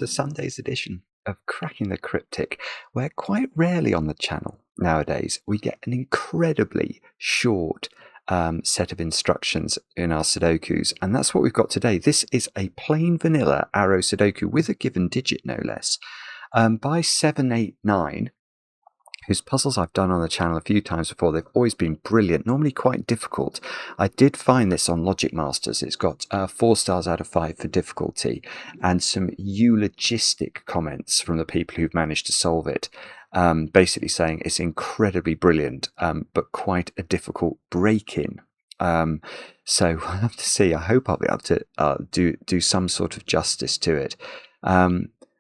to Sunday's edition of Cracking the Cryptic, where quite rarely on the channel nowadays we get an incredibly short set of instructions in our Sudokus, and that's what we've got today. This is a plain vanilla arrow Sudoku with a given digit, no less, by SeveNateNine, whose puzzles I've done on the channel a few times before. They've always been brilliant, normally quite difficult. I did find this on Logic Masters. It's got 4 stars out of 5 for difficulty, and some eulogistic comments from the people who've managed to solve it, basically saying it's incredibly brilliant, but quite a difficult break-in. So we'll have to see. I hope I'll be able to do some sort of justice to it.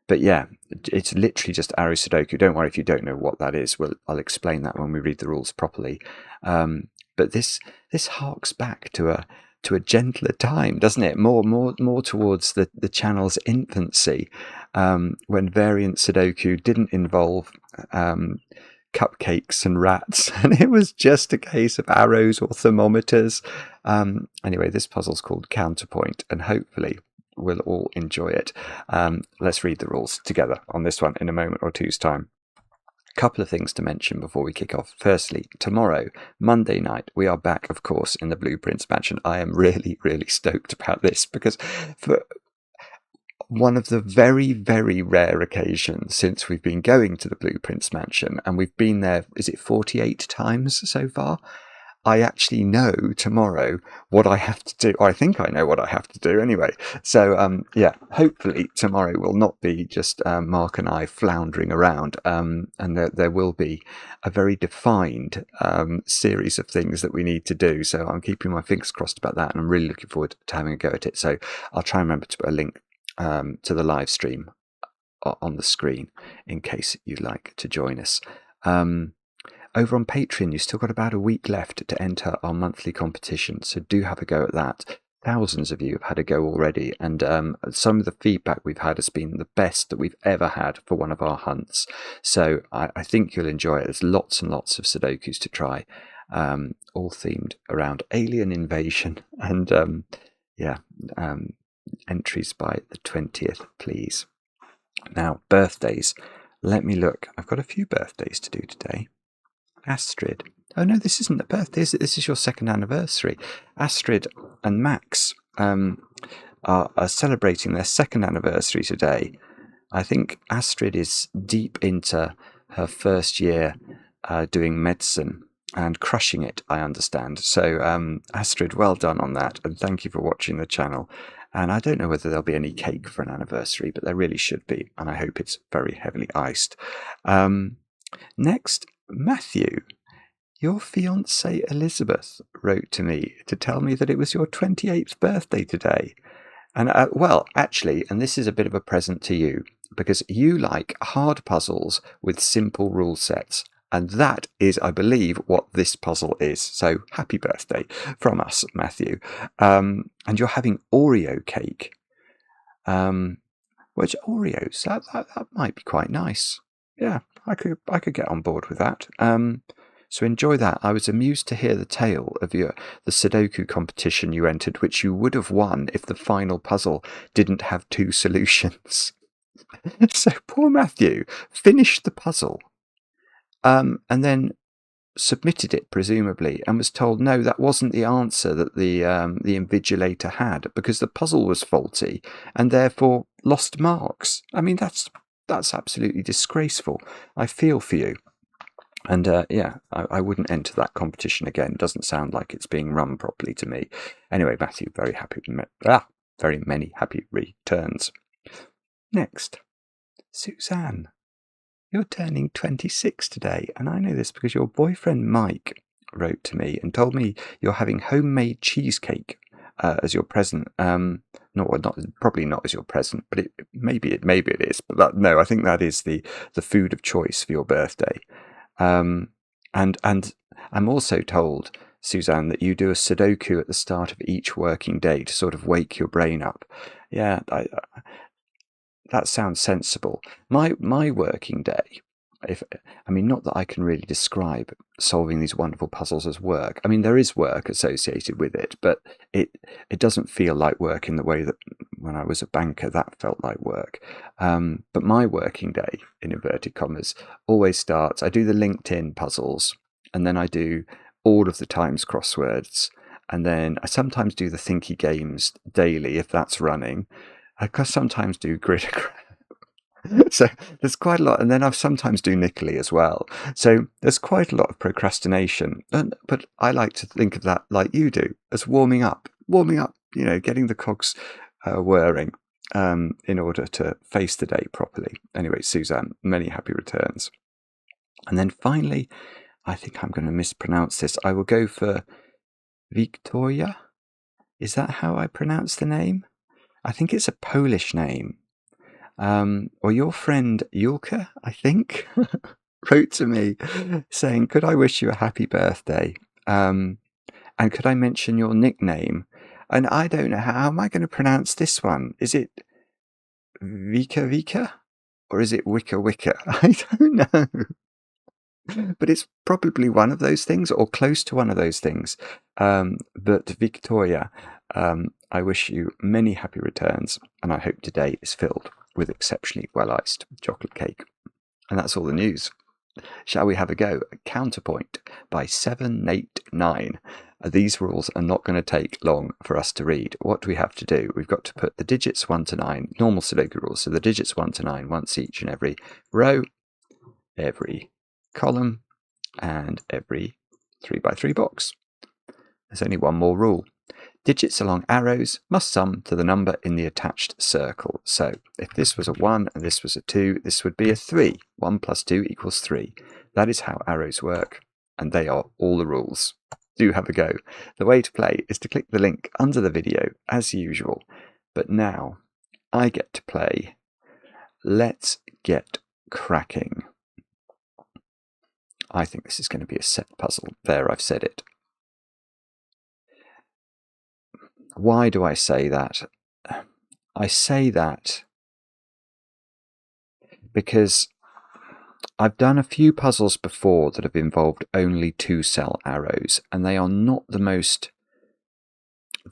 But yeah, it's literally just arrow Sudoku. Don't worry if you don't know what that is. I'll explain that when we read the rules properly. But this harks back to a gentler time, doesn't it? More towards the channel's infancy, when variant Sudoku didn't involve cupcakes and rats, and it was just a case of arrows or thermometers. Anyway, this puzzle's called Counterpoint, and hopefully we'll all enjoy it. Let's read the rules together on this one in a moment or two's time. A couple of things to mention before we kick off. Firstly, tomorrow, Monday night, we are back, of course, in the Blueprints Mansion. I am really, really stoked about this, because for one of the very, very rare occasions since we've been going to the Blueprints Mansion, and we've been there, is it 48 times so far? I actually know tomorrow what I have to do. Or I think I know what I have to do anyway. So, yeah, hopefully tomorrow will not be just Mark and I floundering around, and there will be a very defined series of things that we need to do. So I'm keeping my fingers crossed about that, and I'm really looking forward to having a go at it. So I'll try and remember to put a link to the live stream on the screen in case you'd like to join us. Over on Patreon, you've still got about a week left to enter our monthly competition, so do have a go at that. Thousands of you have had a go already, and some of the feedback we've had has been the best that we've ever had for one of our hunts. So I think you'll enjoy it. There's lots and lots of Sudokus to try, all themed around alien invasion, and entries by the 20th, please. Now, birthdays. Let me look. I've got a few birthdays to do today. Astrid. Oh no, this isn't a birthday, is it? This is your 2nd anniversary. Astrid and Max are celebrating their 2nd anniversary today. I think Astrid is deep into her first year doing medicine and crushing it, I understand. So Astrid, well done on that, and thank you for watching the channel. And I don't know whether there'll be any cake for an anniversary, but there really should be, and I hope it's very heavily iced. Next, Matthew, your fiancée Elizabeth wrote to me to tell me that it was your 28th birthday today. And well, actually, and this is a bit of a present to you, because you like hard puzzles with simple rule sets. And that is, I believe, what this puzzle is. So happy birthday from us, Matthew. And you're having Oreo cake. Which Oreos? That might be quite nice. Yeah, I could get on board with that. So enjoy that. I was amused to hear the tale of the Sudoku competition you entered, which you would have won if the final puzzle didn't have 2 solutions. So poor Matthew finished the puzzle, and then submitted it, presumably, and was told no, that wasn't the answer that the invigilator had, because the puzzle was faulty, and therefore lost marks. I mean, that's absolutely disgraceful. I feel for you. And yeah, I wouldn't enter that competition again. It doesn't sound like it's being run properly to me. Anyway, Matthew, very many happy returns. Next, Suzanne. You're turning 26 today, and I know this because your boyfriend Mike wrote to me and told me you're having homemade cheesecake as your present. Probably not as your present, but maybe it is. But no, I think that is the food of choice for your birthday. And I'm also told, Suzanne, that you do a Sudoku at the start of each working day to sort of wake your brain up. Yeah, that sounds sensible. My working day not that I can really describe solving these wonderful puzzles as work. I mean, there is work associated with it, but it doesn't feel like work in the way that when I was a banker, that felt like work. But my working day, in inverted commas, always starts, I do the LinkedIn puzzles, and then I do all of the Times crosswords, and then I sometimes do the Thinky Games daily, if that's running. I sometimes do Grid. So there's quite a lot, and then I sometimes do Nickely as well. So there's quite a lot of procrastination, but I like to think of that like you do, as warming up, getting the cogs whirring in order to face the day properly. Anyway, Suzanne, many happy returns. And then finally, I think I'm going to mispronounce this. I will go for Victoria. Is that how I pronounce the name? I think it's a Polish name. Or your friend Yulka, I think, wrote to me saying, could I wish you a happy birthday? And could I mention your nickname? And I don't know, how am I going to pronounce this one? Is it Vika? Or is it Wicca? I don't know. But it's probably one of those things, or close to one of those things. But Victoria, I wish you many happy returns, and I hope today is filled with exceptionally well-iced chocolate cake. And that's all the news. Shall we have a go? Counterpoint by SeveNateNine. These rules are not going to take long for us to read. What do we have to do? We've got to put the digits 1 to 9, normal Sudoku rules, so the digits 1 to 9 once each in every row, every column, and every 3x3 box. There's only one more rule. Digits along arrows must sum to the number in the attached circle. So if this was a 1 and this was a 2, this would be a 3. 1 plus 2 equals 3. That is how arrows work, and they are all the rules. Do have a go. The way to play is to click the link under the video as usual. But now I get to play Let's Get Cracking. I think this is going to be a set puzzle. There, I've said it. Why do I say that? I say that because I've done a few puzzles before that have involved only 2-cell arrows, and they are not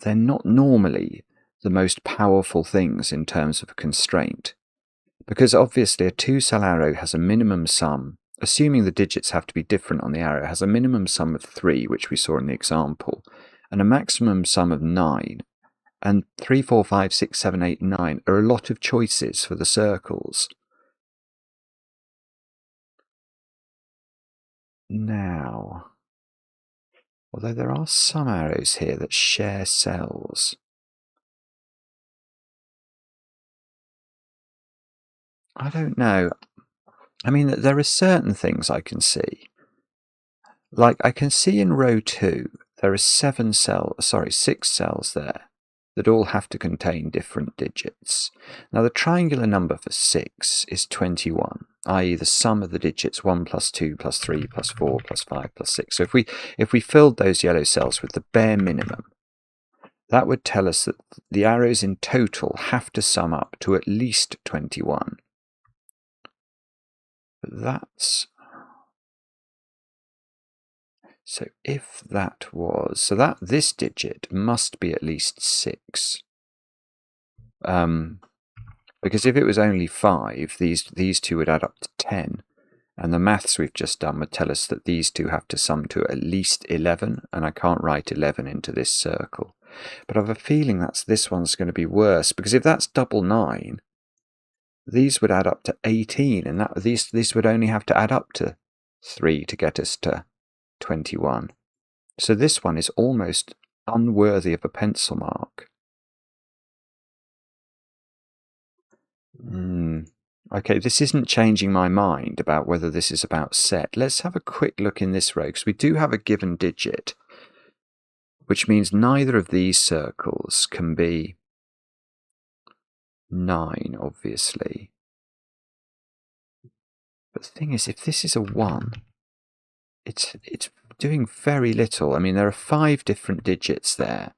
they're not normally the most powerful things in terms of constraint. Because obviously a 2-cell arrow has a minimum sum, assuming the digits have to be different on the arrow, has a minimum sum of 3, which we saw in the example, and a maximum sum of 9. And 3, 4, 5, 6, 7, 8, 9 are a lot of choices for the circles. Now, although there are some arrows here that share cells, I don't know. I mean, there are certain things I can see. Like I can see in row 2, there are 6 cells there that all have to contain different digits. Now the triangular number for 6 is 21, i.e. the sum of the digits 1 plus 2 plus 3 plus 4 plus 5 plus 6. So if we filled those yellow cells with the bare minimum, that would tell us that the arrows in total have to sum up to at least 21. But that's... So if that was... So that this digit must be at least 6. Because if it was only 5, these two would add up to 10. And the maths we've just done would tell us that these two have to sum to at least 11. And I can't write 11 into this circle. But I have a feeling this one's going to be worse. Because if that's double 9, these would add up to 18. And these would only have to add up to 3 to get us to 21. So this one is almost unworthy of a pencil mark. Okay, this isn't changing my mind about whether this is about set. Let's have a quick look in this row, because we do have a given digit, which means neither of these circles can be 9, obviously. But the thing is, if this is a 1, it's doing very little. I mean, there are 5 different digits there.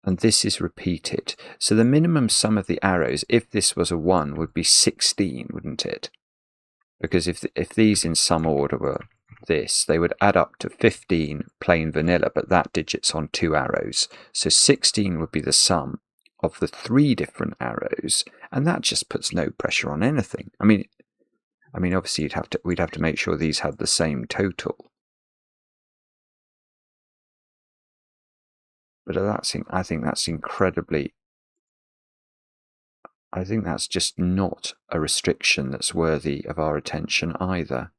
And this is repeated. So the minimum sum of the arrows, if this was a 1, would be 16, wouldn't it? because if these in some order were this, they would add up to 15 plain vanilla, but that digit's on 2 arrows. So 16 would be the sum of the 3 different arrows, and that just puts no pressure on anything. I mean, obviously we'd have to make sure these had the same total. But I think that's incredibly. I think that's just not a restriction that's worthy of our attention either.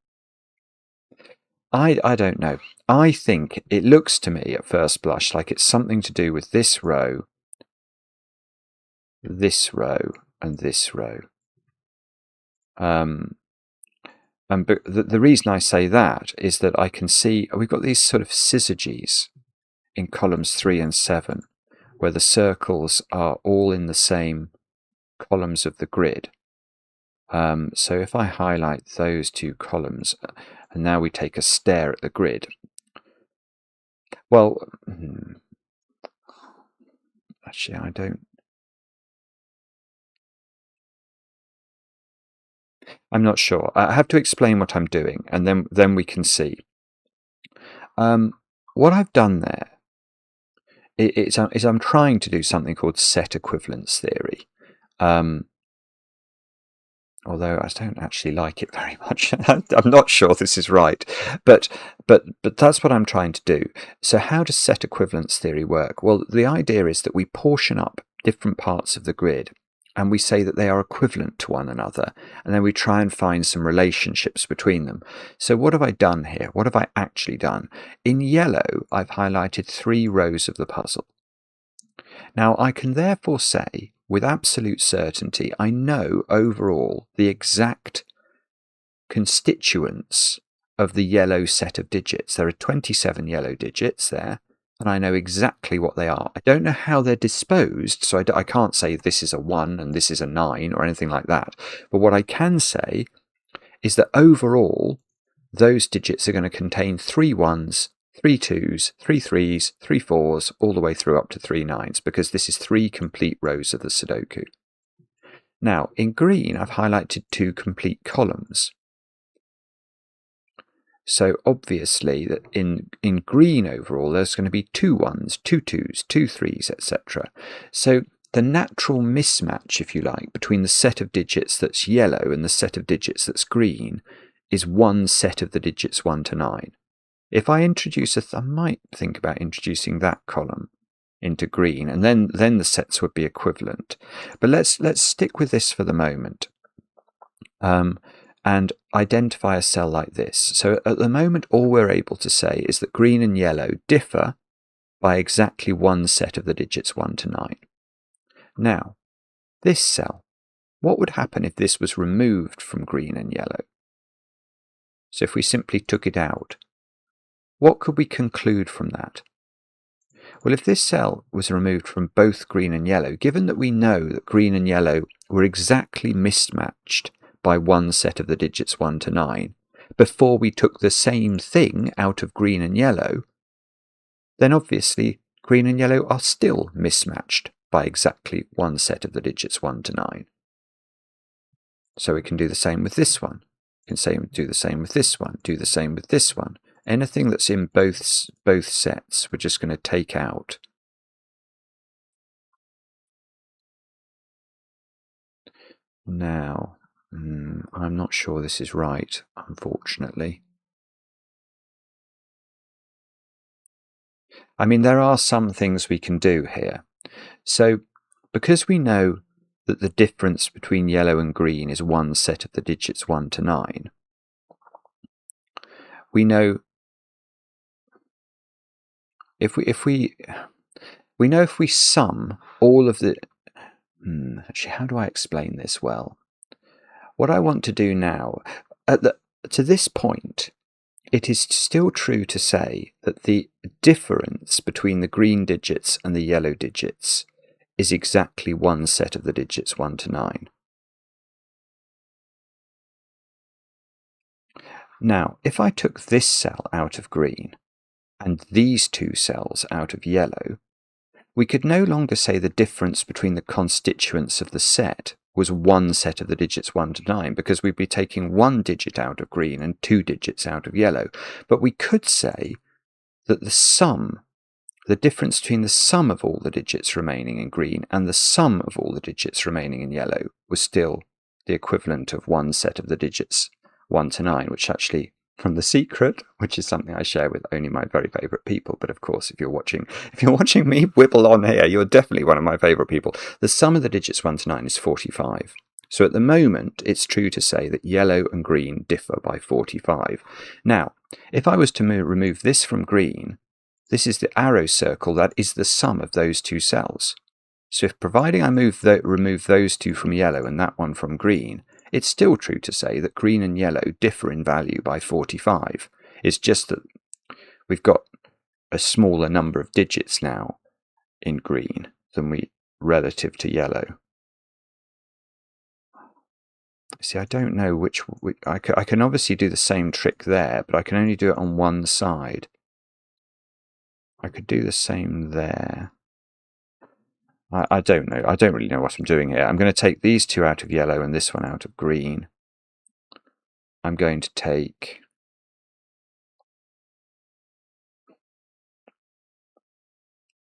I don't know. I think it looks to me at first blush like it's something to do with this row, and this row. And the reason I say that is that I can see we've got these sort of syzygies in columns 3 and 7, where the circles are all in the same columns of the grid. So if I highlight those 2 columns, and now we take a stare at the grid, well, actually I'm not sure. I have to explain what I'm doing, and then we can see. What I've done there is I'm trying to do something called set equivalence theory. Although I don't actually like it very much. I'm not sure this is right, but that's what I'm trying to do. So how does set equivalence theory work? Well, the idea is that we portion up different parts of the grid, and we say that they are equivalent to one another, and then we try and find some relationships between them. So what have I done here? What have I actually done? In yellow, I've highlighted 3 rows of the puzzle. Now, I can therefore say, with absolute certainty, I know overall the exact constituents of the yellow set of digits. There are 27 yellow digits there, and I know exactly what they are. I don't know how they're disposed, so I can't say this is a 1 and this is a 9 or anything like that. But what I can say is that overall, those digits are going to contain 3 1s, 3 2s, 3 3s, 3 4s, all the way through up to 3 9s, because this is 3 complete rows of the Sudoku. Now, in green, I've highlighted 2 complete columns. So obviously, that in green overall, there's going to be 2 1s, 2 2s, 2 3s, etc. So the natural mismatch, if you like, between the set of digits that's yellow and the set of digits that's green is one set of the digits 1 to 9. If I introduce I might think about introducing that column into green, and then the sets would be equivalent. But let's stick with this for the moment, and identify a cell like this. So at the moment, all we're able to say is that green and yellow differ by exactly one set of the digits 1 to 9. Now, this cell, what would happen if this was removed from green and yellow? So if we simply took it out, what could we conclude from that? Well, if this cell was removed from both green and yellow, given that we know that green and yellow were exactly mismatched by one set of the digits 1 to 9, before we took the same thing out of green and yellow, then obviously green and yellow are still mismatched by exactly one set of the digits 1 to 9. So we can do the same with this one. We can do the same with this one, do the same with this one. Anything that's in both sets, we're just going to take out. Now, I'm not sure this is right, unfortunately. I mean, there are some things we can do here. So, because we know that the difference between yellow and green is one set of the digits 1 to 9, we know if we sum all of the actually, how do I explain this well? What I want to do now, to this point, it is still true to say that the difference between the green digits and the yellow digits is exactly one set of the digits 1 to 9. Now, if I took this cell out of green and these 2 cells out of yellow, we could no longer say the difference between the constituents of the set was one set of the digits 1 to 9, because we'd be taking one digit out of green and 2 digits out of yellow. But we could say that the difference between the sum of all the digits remaining in green and the sum of all the digits remaining in yellow was still the equivalent of one set of the digits 1 to 9, which actually, from The Secret, which is something I share with only my very favourite people, but of course if you're watching me wibble on here, you're definitely one of my favourite people. The sum of the digits 1 to 9 is 45. So at the moment, it's true to say that yellow and green differ by 45. Now, if I was to remove this from green, this is the arrow circle that is the sum of those two cells. So if providing I remove those two from yellow and that one from green, it's still true to say that green and yellow differ in value by 45. It's just that we've got a smaller number of digits now in green than relative to yellow. See, I don't know which I can obviously do the same trick there, but I can only do it on one side. I could do the same there. I don't know. I don't really know what I'm doing here. I'm going to take these two out of yellow and this one out of green. I'm going to take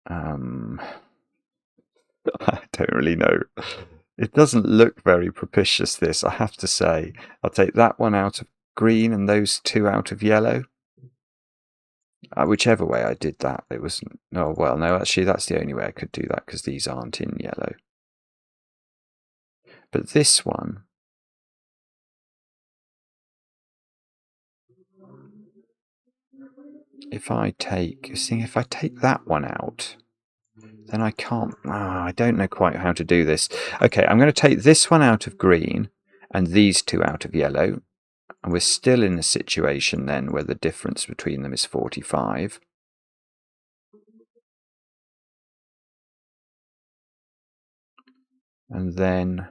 I don't really know. It doesn't look very propitious, this, I have to say. I'll take that one out of green and those two out of yellow. Whichever way I did that, it was... Oh, well, no, actually, that's the only way I could do that, because these aren't in yellow. But this one... If I take that one out, then I can't... I don't know quite how to do this. Okay, I'm going to take this one out of green and these two out of yellow. And we're still in a situation then where the difference between them is 45. And then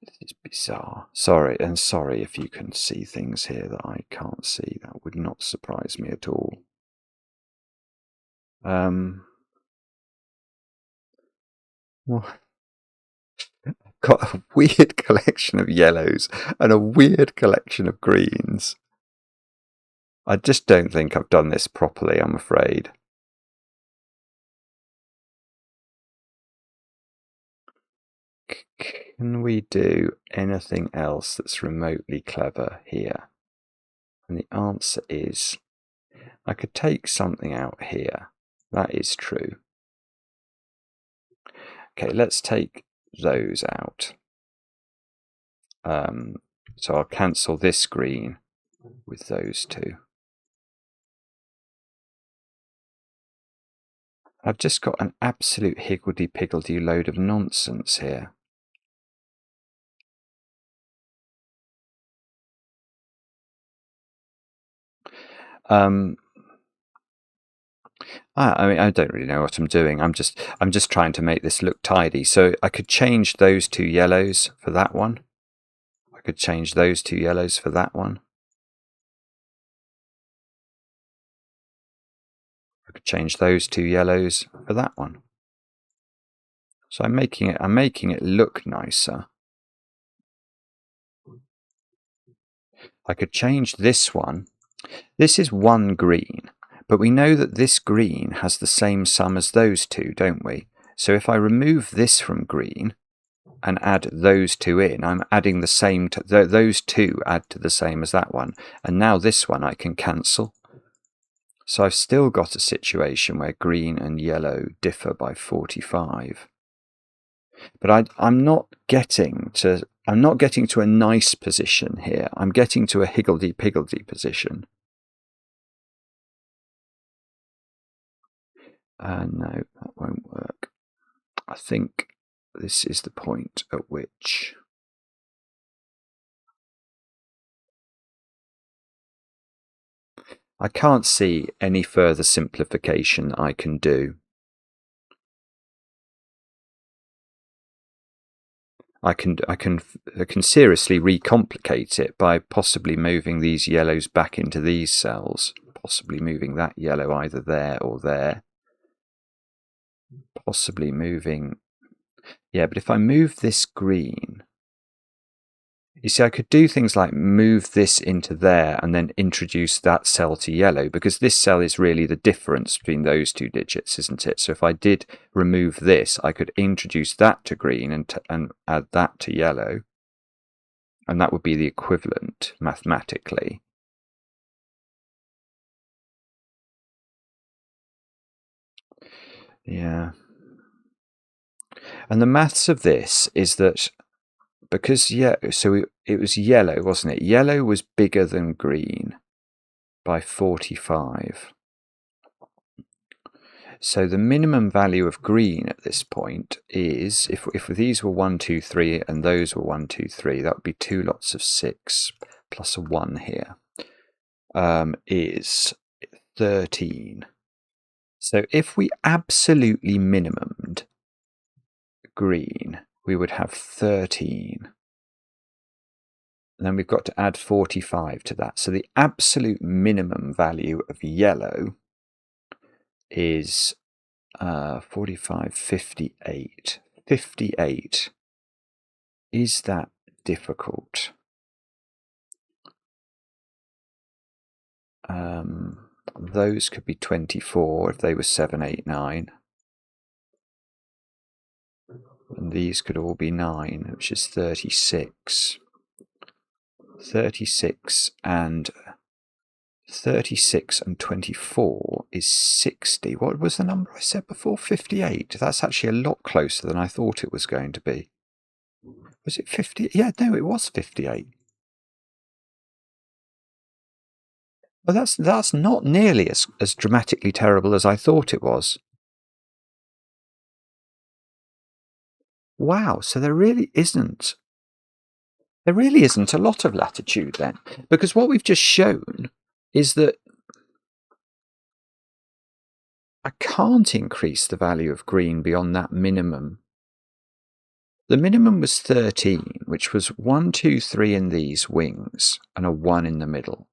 this is bizarre. Sorry if you can see things here that I can't see. That would not surprise me at all. Well, I've got a weird collection of yellows and a weird collection of greens. I just don't think I've done this properly, I'm afraid. Can we do anything else that's remotely clever here? And the answer is, I could take something out here. That is true. Okay, let's take those out. So I'll cancel this green with those two. I've just got an absolute higgledy-piggledy load of nonsense here. I mean, I don't really know what I'm doing. I'm just trying to make this look tidy. So I could change those two yellows for that one. I could change those two yellows for that one. I could change those two yellows for that one. So I'm making it look nicer. I could change this one. This is one green, but we know that this green has the same sum as those two, don't we? So if I remove this from green and add those two in, I'm adding the same to those two add to the same as that one, and now this one I can cancel. So I've still got a situation where green and yellow differ by 45. But I'm not getting to a nice position here. I'm getting to a higgledy-piggledy position. No, that won't work. I think this is the point at which I can't see any further simplification I can do. I can seriously recomplicate it by possibly moving these yellows back into these cells. possibly moving that yellow either there or there. Possibly moving... Yeah, but if I move this green... You see, I could do things like move this into there and then introduce that cell to yellow, because this cell is really the difference between those two digits, isn't it? So if I did remove this, I could introduce that to green and add that to yellow. And that would be the equivalent mathematically. Yeah. And the maths of this is that because, yeah, so it was yellow, wasn't it? Yellow was bigger than green by 45. So the minimum value of green at this point is, if these were 1, 2, 3 and those were 1, 2, 3, that would be 2 lots of 6 plus a 1 here, is 13. So if we absolutely minimumed green, we would have 13. And then we've got to add 45 to that. So the absolute minimum value of yellow is 45, 58. 58. Is that difficult? Those could be 24 if they were 7, 8, 9. And these could all be 9, which is 36. 36 and 24 is 60. What was the number I said before? 58. That's actually a lot closer than I thought it was going to be. Was it 50? Yeah, no, it was 58. But that's not nearly as dramatically terrible as I thought it was. Wow, so there really isn't a lot of latitude then, because what we've just shown is that I can't increase the value of green beyond that minimum. The minimum was 13, which was 1, 2, 3 in these wings and a 1 in the middle.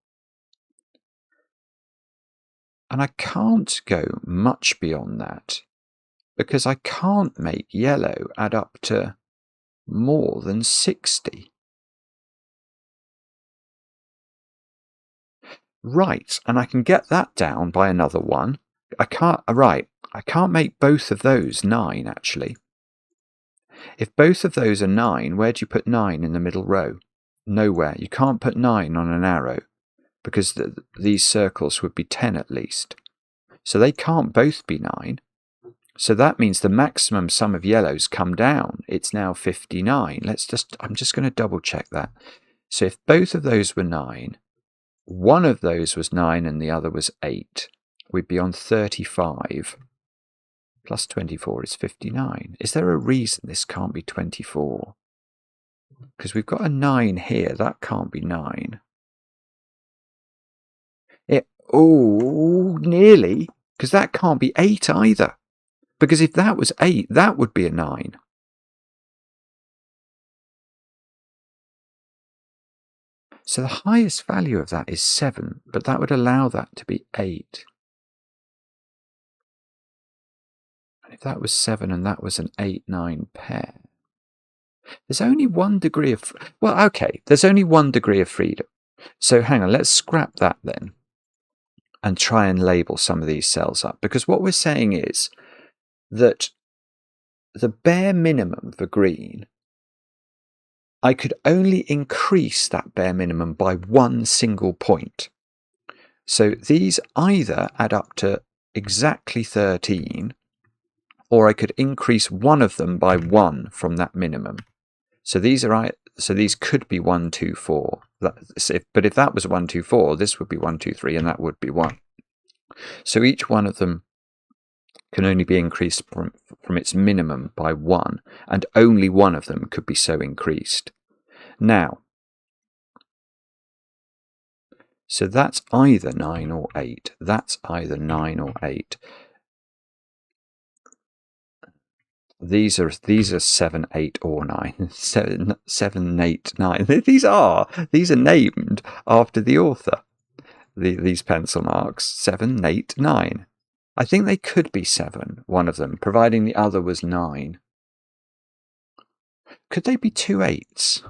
And I can't go much beyond that, because I can't make yellow add up to more than 60. Right, and I can get that down by another 1. I can't make both of those 9, actually. If both of those are 9, where do you put 9 in the middle row? Nowhere. You can't put 9 on an arrow, because these circles would be 10 at least. So they can't both be 9. So that means the maximum sum of yellows come down. It's now 59. I'm just going to double check that. So if both of those were 9, one of those was 9 and the other was 8, we'd be on 35. Plus 24 is 59. Is there a reason this can't be 24? Because we've got a 9 here. That can't be 9. Oh, nearly. Because that can't be 8 either. Because if that was 8, that would be a 9. So the highest value of that is 7, but that would allow that to be 8. And if that was 7 and that was an 8-9 pair, there's only 1 degree of... Well, okay, there's only 1 degree of freedom. So hang on, let's scrap that then and try and label some of these cells up. Because what we're saying is that the bare minimum for green, I could only increase that bare minimum by 1 single point. So these either add up to exactly 13, or I could increase one of them by 1 from that minimum. So these could be 1, 2, 4. But if that was 1, 2, 4, this would be 1, 2, 3, and that would be 1. So each one of them can only be increased from its minimum by 1, and only one of them could be so increased. Now, so that's either 9 or 8. That's either 9 or 8. These are 7, 8, or 9. 7, 8, 9. These are named after the author. these pencil marks. 7, 8, 9. I think they could be 7, one of them, providing the other was 9. Could they be 2 8s?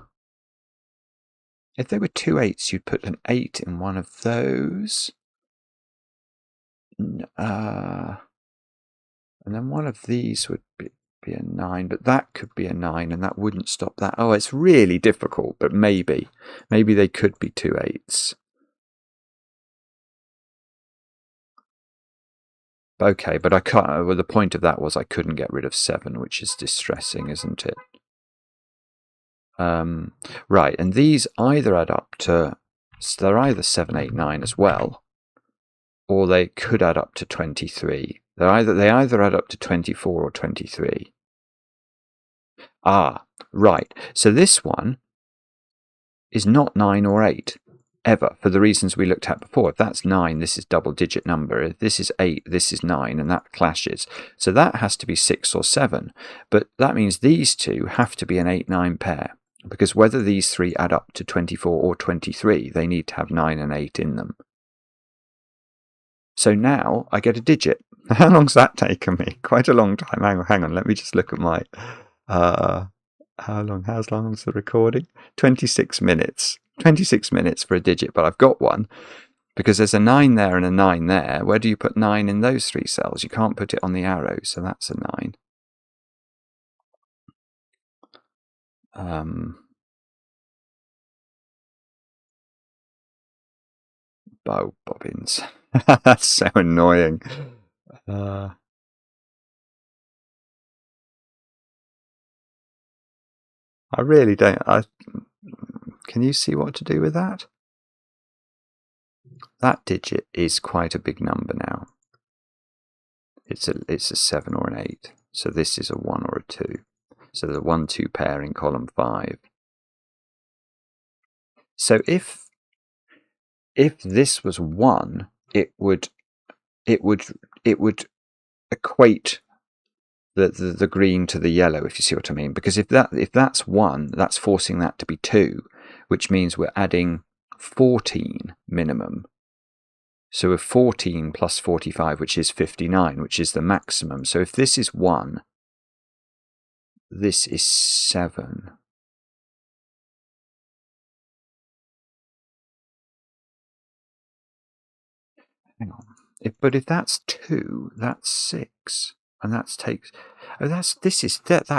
If they were 2 8s, you'd put an 8 in one of those. And then one of these would be a 9, but that could be a 9, and that wouldn't stop that. Oh, it's really difficult, but maybe they could be 2 8s. Okay, but I can't. Well, the point of that was I couldn't get rid of 7, which is distressing, isn't it? Right, and these either add up to, so they're either 7, 8, 9 as well, or they could add up to 23. They either add up to 24 or 23. Ah, right. So this one is not 9 or 8, ever, for the reasons we looked at before. If that's 9, this is double-digit number. If this is 8, this is 9, and that clashes. So that has to be 6 or 7. But that means these two have to be an 8-9 pair, because whether these three add up to 24 or 23, they need to have 9 and 8 in them. So now I get a digit. How long's that taken me? Quite a long time. Hang on. Let me just look at my... how long's the recording? 26 minutes. 26 minutes for a digit, but I've got one. Because there's a 9 there and a 9 there. Where do you put 9 in those 3 cells? You can't put it on the arrow, so that's a 9. Bow bobbins. That's so annoying. I really don't. Can you see what to do with that? That digit is quite a big number now. It's a 7 or an 8. So this is a 1 or a 2. So the 1-2 pair in column 5. So if this was 1, it would equate the green to the yellow, if you see what I mean. Because if that's 1, that's forcing that to be 2, which means we're adding 14 minimum. So a 14 plus 45, which is 59, which is the maximum. So if this is 1, this is 7. Hang on. But if that's 2, that's 6. And that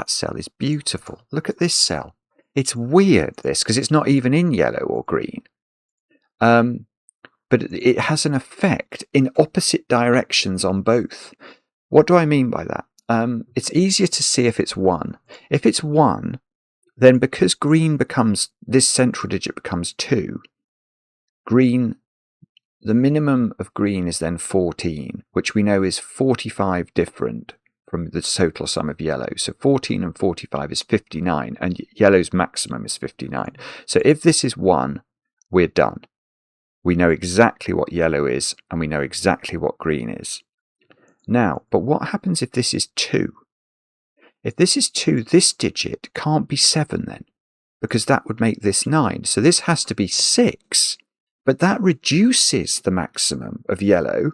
cell is beautiful. Look at this cell. It's weird, this, because it's not even in yellow or green. But it has an effect in opposite directions on both. What do I mean by that? It's easier to see if it's 1. If it's 1, then because green becomes, this central digit becomes 2, green, the minimum of green is then 14, which we know is 45 different from the total sum of yellow. So 14 and 45 is 59, and yellow's maximum is 59. So if this is 1, we're done. We know exactly what yellow is, and we know exactly what green is. Now, but what happens if this is 2? If this is 2, this digit can't be 7 then, because that would make this 9. So this has to be 6, but that reduces the maximum of yellow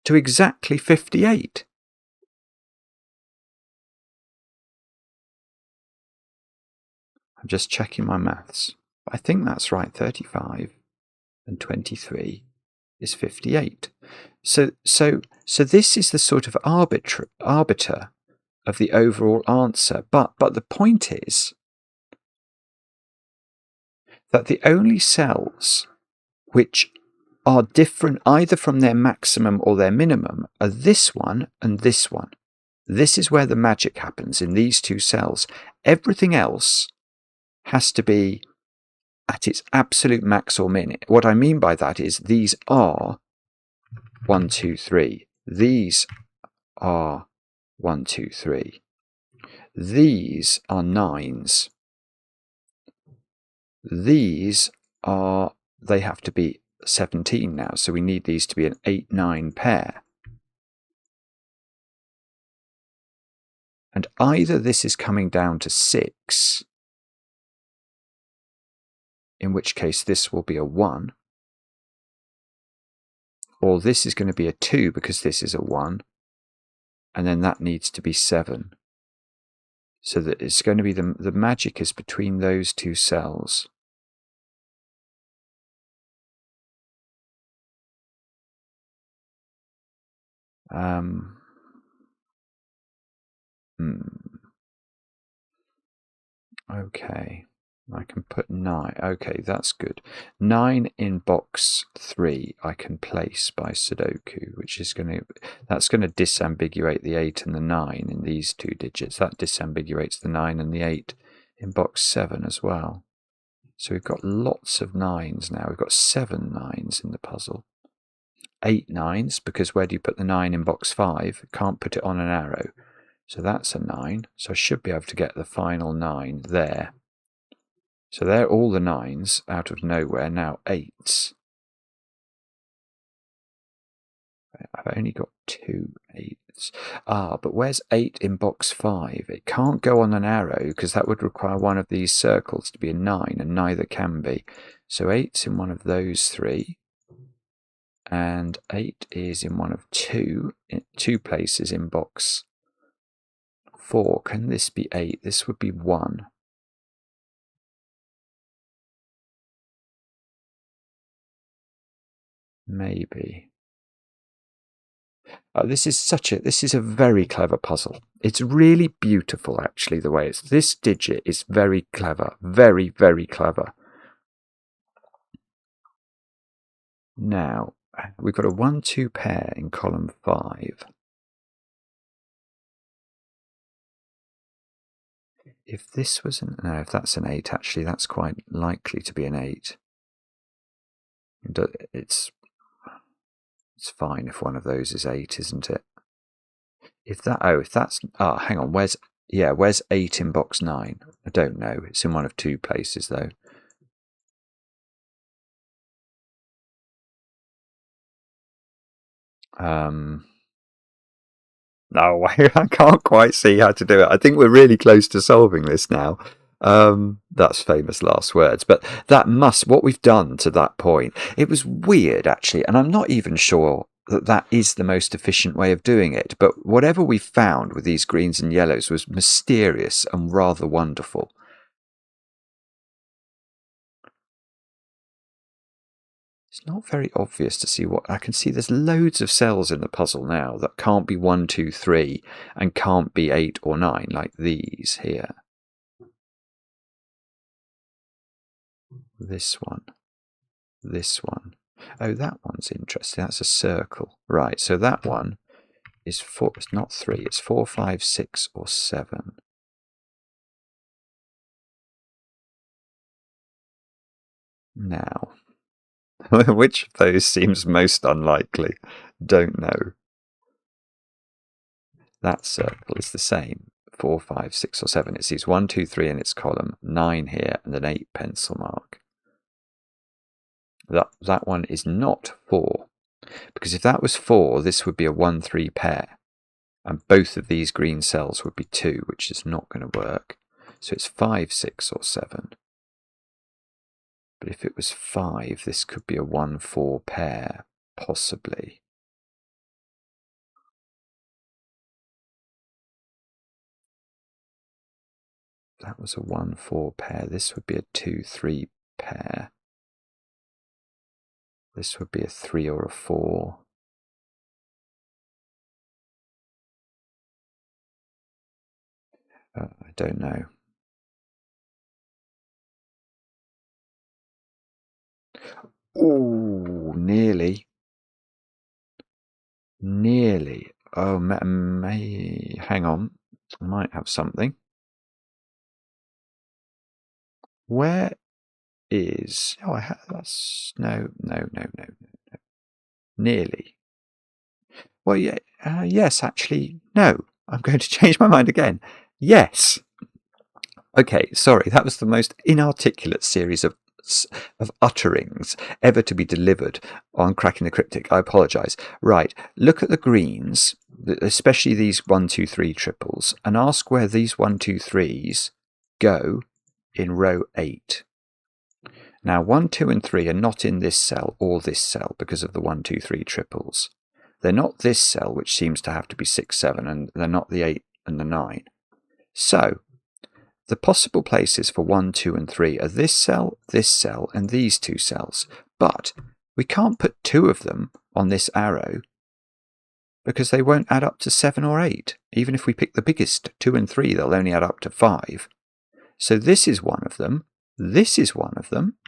to exactly 58. I'm just checking my maths. I think that's right. 35 and 23 is 58. So this is the sort of arbiter of the overall answer. But the point is that the only cells which are different either from their maximum or their minimum are this one and this one. This is where the magic happens, in these 2 cells. Everything else has to be at its absolute max or min. What I mean by that is these are 1, 2, 3. These are 1, 2, 3. These are 9s. These are, they have to be 17 now, so we need these to be an 8-9 pair. And either this is coming down to 6, in which case this will be a 1, or this is going to be a 2 because this is a 1, and then that needs to be 7. So that it's going to be the magic is between those two cells. Okay, I can put 9. Okay, that's good. 9 in box 3 I can place by Sudoku, which is that's going to disambiguate the 8 and the 9 in these two digits. That disambiguates the 9 and the 8 in box 7 as well. So we've got lots of 9s now. We've got 7 9s in the puzzle. 8 9s, because where do you put the 9 in box 5? Can't put it on an arrow. So that's a 9. So I should be able to get the final 9 there. So they're all the 9s out of nowhere. Now 8s. I've only got 2 8s. But where's 8 in box 5? It can't go on an arrow because that would require one of these circles to be a 9, and neither can be. So 8's in one of those 3. And 8 is in one of 2 places in box 4. Can this be 8? This would be 1. Maybe. This is a very clever puzzle. It's really beautiful, actually, the way it's. This digit is very clever. Very, very clever. Now, we've got a 1-2 pair in column 5. If this was if that's an 8, actually, that's quite likely to be an 8. It's fine if one of those is 8, isn't it? Hang on, where's 8 in box 9? I don't know. It's in one of 2 places, though. No, I can't quite see how to do it. I think we're really close to solving this now. That's famous last words. But what we've done to that point, it was weird, actually, and I'm not even sure that is the most efficient way of doing it. But whatever we found with these greens and yellows was mysterious and rather wonderful. It's not very obvious to see what I can see. There's loads of cells in the puzzle now that can't be 1, 2, 3 and can't be 8 or 9, like these here. This one. This one. Oh, that one's interesting. That's a circle. Right, so that one is 4. It's not 3. It's 4, 5, 6, or 7. Now, which of those seems most unlikely? Don't know. That circle is the same. 4, 5, 6, or 7. It sees 1, 2, 3 in its column, 9 here, and an 8 pencil mark. That one is not 4. Because if that was 4, this would be a 1, 3 pair. And both of these green cells would be 2, which is not going to work. So it's 5, 6, or 7. But if it was 5, this could be a 1, 4 pair, possibly. That was a 1, 4 pair. This would be a 2, 3 pair. This would be a 3 or a 4. I don't know. Ooh, nearly. Nearly. Oh, hang on. I might have something. Where is... Oh, that's... No. Nearly. Well, yeah. Yes, actually, no. I'm going to change my mind again. Yes. Okay, sorry. That was the most inarticulate series of utterings ever to be delivered on Cracking the Cryptic. I apologise. Right, look at the greens, especially these 1, 2, 3 triples, and ask where these 1, 2, 3s go in row 8. Now 1, 2 and 3 are not in this cell or this cell because of the 1, 2, 3 triples. They're not this cell, which seems to have to be 6, 7, and they're not the 8 and the 9. So the possible places for 1, 2 and 3 are this cell, and these two cells. But we can't put 2 of them on this arrow because they won't add up to 7 or 8. Even if we pick the biggest, 2 and 3, they'll only add up to 5. So this is one of them, this is one of them,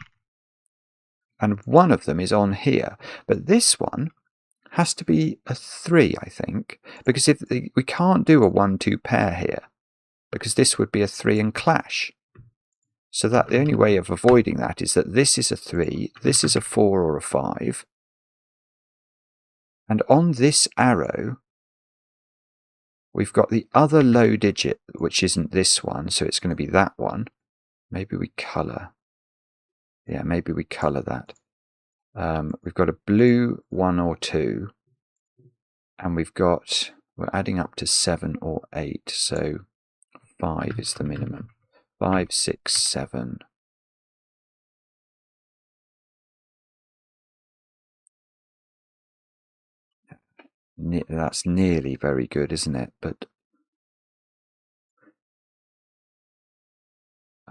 and one of them is on here. But this one has to be a 3, I think, because if we can't do a 1, 2 pair here, because this would be a 3 and clash. So that the only way of avoiding that is that this is a 3, this is a 4 or a 5, and on this arrow we've got the other low digit, which isn't this one, so it's going to be that one. Maybe we colour. Yeah, maybe we colour that. We've got a blue 1 or 2, and we're adding up to 7 or 8, so 5 is the minimum. 5, 6, 7. That's nearly very good, isn't it? But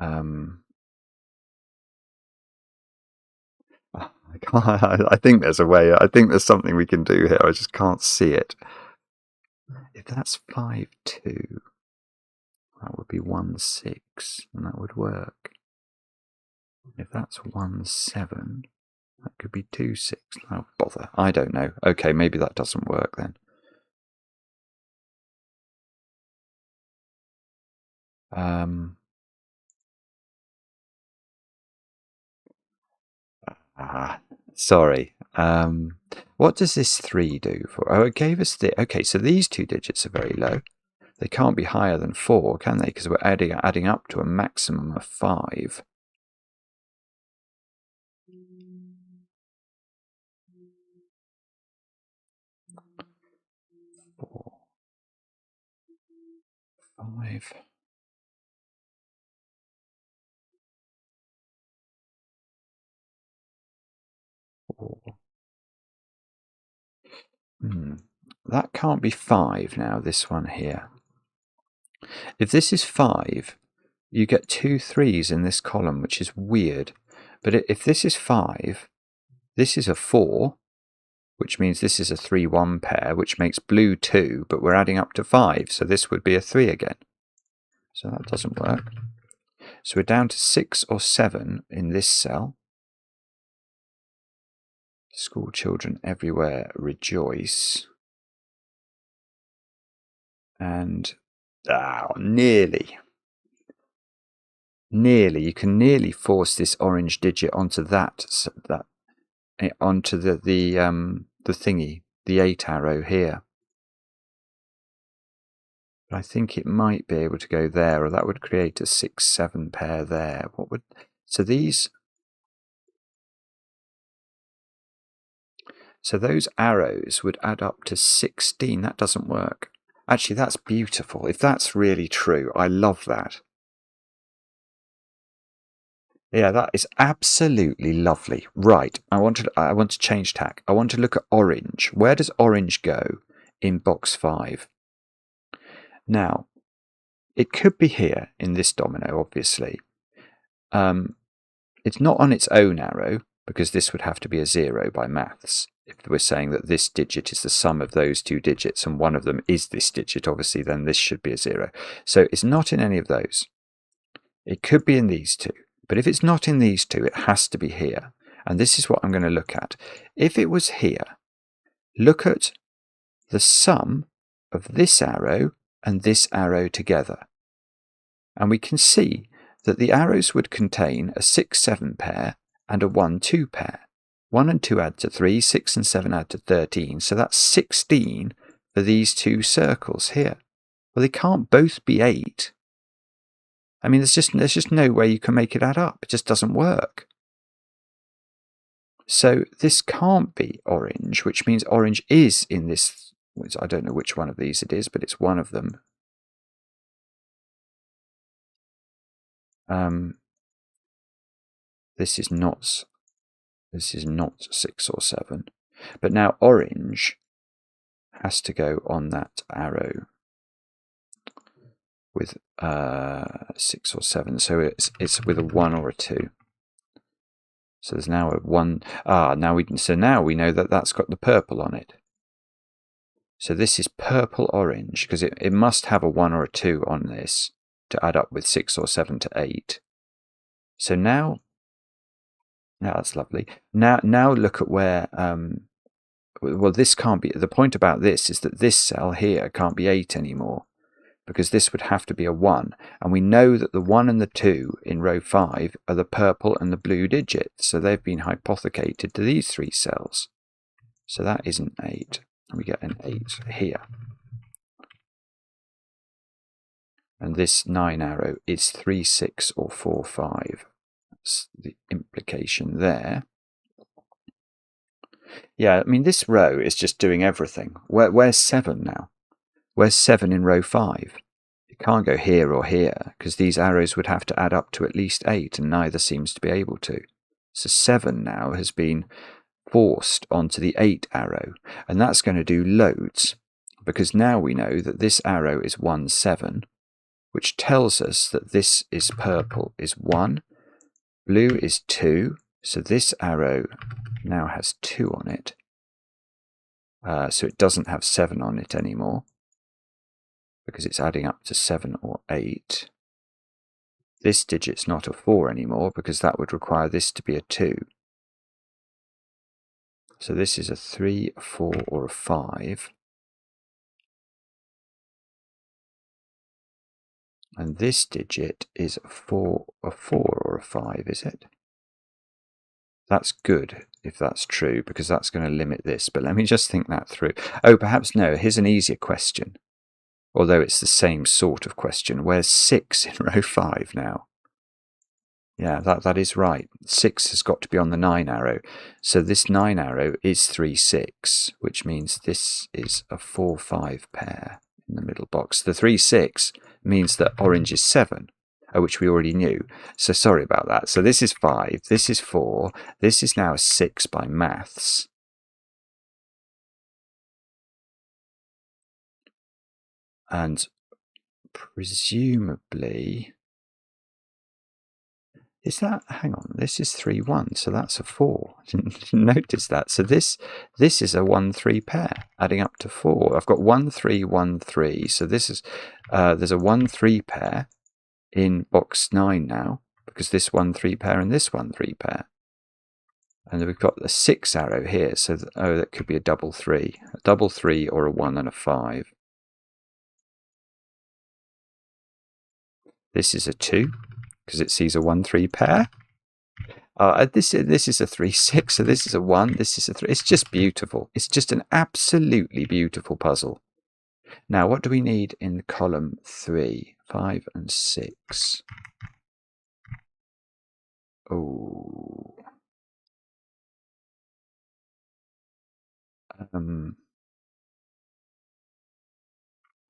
I think there's a way. I think there's something we can do here. I just can't see it. If that's 5, 2, that would be 1, 6, and that would work. If that's 1, 7, that could be 2, 6. Oh, bother. I don't know. Okay, maybe that doesn't work then. Sorry. What does this 3 do for? Oh, it gave us the. Okay, so these two digits are very low. They can't be higher than 4, can they? Because we're adding up to a maximum of 5. Four, 5. That can't be 5 now, this one here. If this is 5, you get 2 3s in this column, which is weird. But if this is 5, this is a 4, which means this is a 3, 1 pair, which makes blue 2, but we're adding up to 5, so this would be a 3 again. So that doesn't work. So we're down to 6 or 7 in this cell. School children everywhere rejoice. And nearly. You can nearly force this orange digit onto onto the thingy, the 8 arrow here. But I think it might be able to go there, or that would create a 6, 7 pair there. So those arrows would add up to 16. That doesn't work. Actually, that's beautiful. If that's really true, I love that. Yeah, that is absolutely lovely. Right, I want to change tack. I want to look at orange. Where does orange go in box 5? Now, it could be here in this domino, obviously. It's not on its own arrow, because this would have to be a 0 by maths. If we're saying that this digit is the sum of those 2 digits and one of them is this digit, obviously then this should be a 0. So it's not in any of those. It could be in these two. But if it's not in these two, it has to be here. And this is what I'm going to look at. If it was here, look at the sum of this arrow and this arrow together. And we can see that the arrows would contain a 6, 7 pair and a 1, 2 pair. 1 and 2 add to 3, 6 and 7 add to 13. So that's 16 for these two circles here. Well, they can't both be 8. I mean, there's just no way you can make it add up. It just doesn't work. So this can't be orange, which means orange is in this. I don't know which one of these it is, but it's one of them. This is not 6 or 7. But now orange has to go on that arrow with 6 or 7. So it's with a 1 or a 2. So there's now a 1. Now we know that that's got the purple on it. So this is purple orange because it must have a 1 or a 2 on this to add up with 6 or 7 to 8. So now that's lovely. Now look at where well, this can't be. The point about this is that this cell here can't be 8 anymore, because this would have to be a 1. And we know that the 1 and the 2 in row 5 are the purple and the blue digits. So they've been hypothecated to these 3 cells. So that isn't 8. We get an 8 here. And this 9 arrow is 3, 6 or 4, 5. That's the implication there. Yeah, I mean, this row is just doing everything. Where's 7 now? Where's 7 in row 5? It can't go here or here, because these arrows would have to add up to at least 8, and neither seems to be able to. So 7 now has been forced onto the 8 arrow, and that's going to do loads, because now we know that this arrow is 1, 7, which tells us that this is purple is 1, blue is 2, so this arrow now has 2 on it. So it doesn't have 7 on it anymore, because it's adding up to 7 or 8. This digit's not a 4 anymore, because that would require this to be a 2. So this is a 3, a 4, or a 5. And this digit is a 4 or a 5, is it? That's good if that's true, because that's going to limit this. But let me just think that through. Oh, perhaps no. Here's an easier question. Although it's the same sort of question. Where's 6 in row 5 now? Yeah, that is right. 6 has got to be on the 9 arrow. So this 9 arrow is 3, 6, which means this is a 4, 5 pair in the middle box. The 3, 6 means that orange is 7, which we already knew. So sorry about that. So this is 5, this is 4, this is now a 6 by maths. And presumably, is that, hang on, this is 3, 1, so that's a 4. I didn't notice that. So this is a 1, 3 pair, adding up to 4. I've got 1, 3, 1, 3. So this is, there's a 1, 3 pair in box 9 now, because this 1, 3 pair and this 1, 3 pair. And then we've got the 6 arrow here, so that could be a double 3. A double 3 or a 1 and a 5. This is a 2, because it sees a 1, 3 pair. This is a 3, 6, so this is a 1, this is a 3. It's just beautiful. It's just an absolutely beautiful puzzle. Now, what do we need in column 3? 5 and 6. Oh.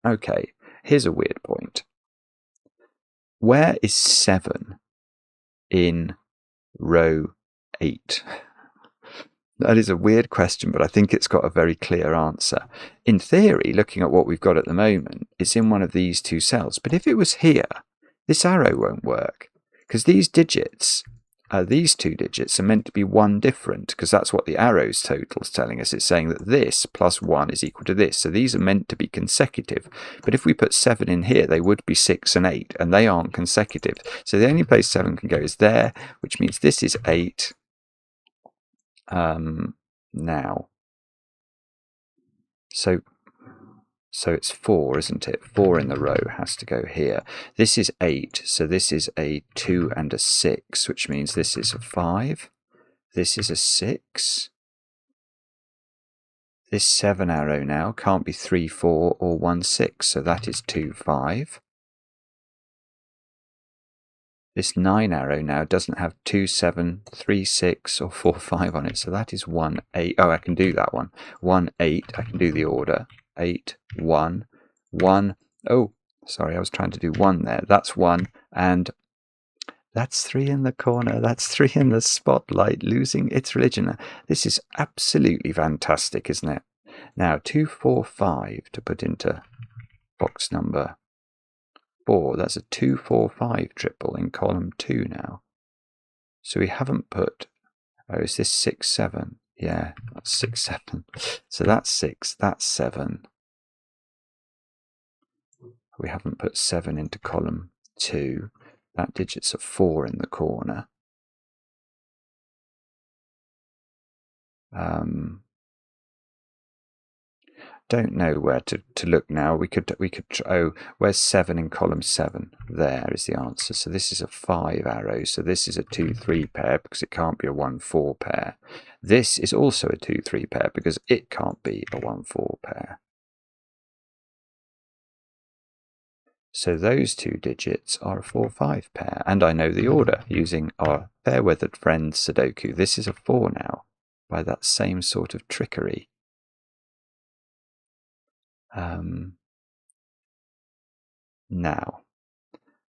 Okay, here's a weird point. Where is 7 in row 8? That is a weird question, but I think it's got a very clear answer. In theory, looking at what we've got at the moment, it's in one of these 2 cells. But if it was here, this arrow won't work, because these digits, these 2 digits are meant to be 1 different, because that's what the arrow's total is telling us. It's saying that this plus 1 is equal to this. So these are meant to be consecutive. But if we put 7 in here, they would be 6 and 8, and they aren't consecutive. So the only place 7 can go is there, which means this is 8. Now. So it's 4, isn't it? 4 in the row has to go here. This is 8, so this is a 2 and a 6, which means this is a 5. This is a 6. This 7 arrow now can't be 3, 4 or 1, 6, so that is 2, 5. This 9 arrow now doesn't have 2, 7, 3, 6 or 4, 5 on it, so that is 1, 8. Oh, I can do that one. 1, 8, I can do the order. 8, 1, 1. Oh, sorry, I was trying to do 1 there. That's 1, and That's 3 in the corner. That's 3 in the spotlight, losing its religion. This is absolutely fantastic, isn't it? Now, 2, 4, 5 to put into box number 4. That's a 2, 4, 5 triple in column 2 now. So we haven't put... Oh, is this 6, 7? Yeah, that's 6, 7. So that's 6, that's 7. We haven't put 7 into column 2. That digit's a 4 in the corner. Don't know where to look now. We could oh, where's 7 in column 7? There is the answer. So this is a 5 arrow. So this is a 2, 3 pair because it can't be a 1, 4 pair. This is also a 2, 3 pair because it can't be a 1, 4 pair. So those 2 digits are a 4, 5 pair. And I know the order using our fair-weathered friend Sudoku. This is a 4 now by that same sort of trickery. Now,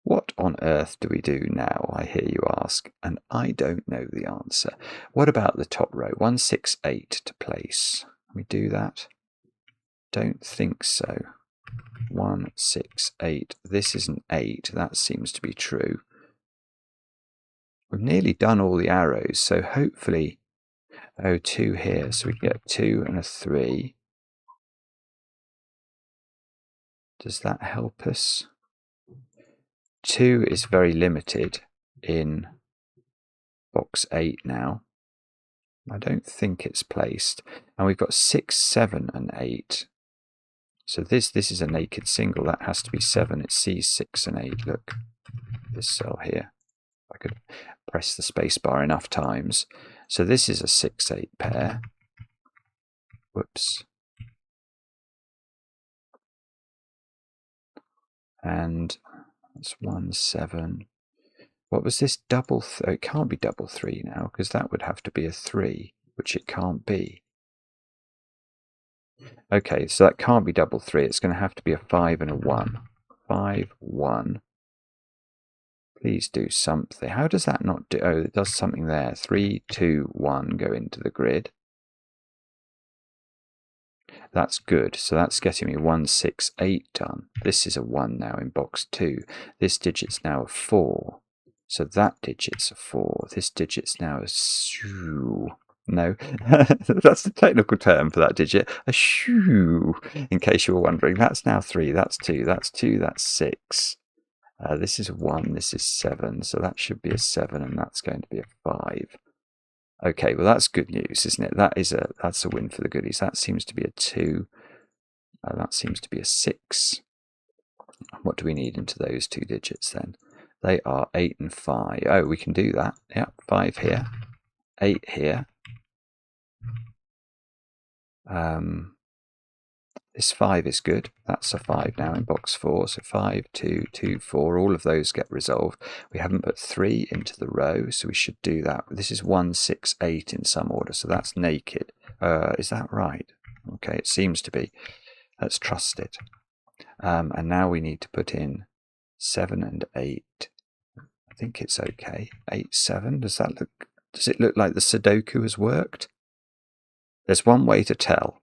what on earth do we do now, I hear you ask, and I don't know the answer. What about the top row? 1, 6, 8 to place. Can we do that? Don't think so. 1, 6, 8. This is an 8. That seems to be true. We've nearly done all the arrows, so hopefully... Oh, 2 here, so we get 2 and a 3. Does that help us? 2 is very limited in box 8 now. I don't think it's placed. And we've got 6, 7 and 8. So this is a naked single. That has to be 7. It sees 6 and 8. Look, this cell here. I could press the space bar enough times. So this is a 6, 8 pair. Whoops. And that's 1, 7. What was this double? It can't be double 3 now because that would have to be a 3, which it can't be. Okay, so that can't be double 3. It's going to have to be a 5 and a 1. 5, 1. Please do something. How does that not do? Oh, it does something there. 3, 2, 1 go into the grid. That's good. So that's getting me 1, 6, 8 done. This is a 1 now in box 2. This digit's now a 4. So that digit's a 4. This digit's now a shoo. No, that's the technical term for that digit. A shoo, in case you were wondering. That's now 3. That's 2. That's 2. That's 6. This is 1. This is 7. So that should be a 7, and that's going to be a 5. Okay, well that's good news, isn't it? That's a win for the goodies. That seems to be a 2. That seems to be a 6. What do we need into those 2 digits then? They are 8 and 5. Oh, we can do that. Yeah, 5 here, 8 here. This 5 is good. That's a 5 now in box 4. So 5, 2, 2, 4. All of those get resolved. We haven't put 3 into the row, so we should do that. This is 1, 6, 8 in some order, so that's naked. Is that right? Okay, it seems to be. Let's trust it. And now we need to put in 7 and 8. I think it's okay. 8, 7. Does it look like the Sudoku has worked? There's one way to tell,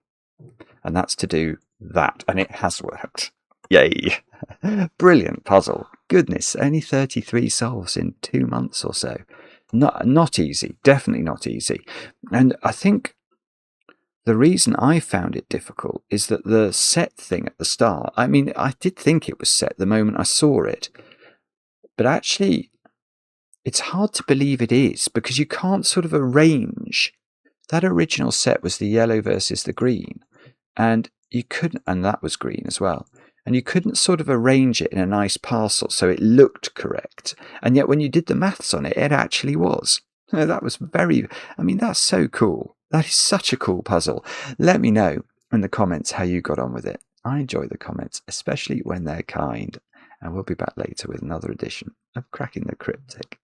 and that's to do that, and it has worked. Yay! Brilliant puzzle. Goodness, only 33 solves in 2 months or so. Not easy, definitely not easy. And I think the reason I found it difficult is that the set thing at the start, I mean, I did think it was set the moment I saw it, but actually it's hard to believe it is because you can't sort of arrange. That original set was the yellow versus the green, and you couldn't, and that was green as well, and you couldn't sort of arrange it in a nice parcel so it looked correct, and yet when you did the maths on it, it actually was. That was that's so cool. That is such a cool puzzle. Let me know in the comments how you got on with it. I enjoy the comments, especially when they're kind, and we'll be back later with another edition of Cracking the Cryptic.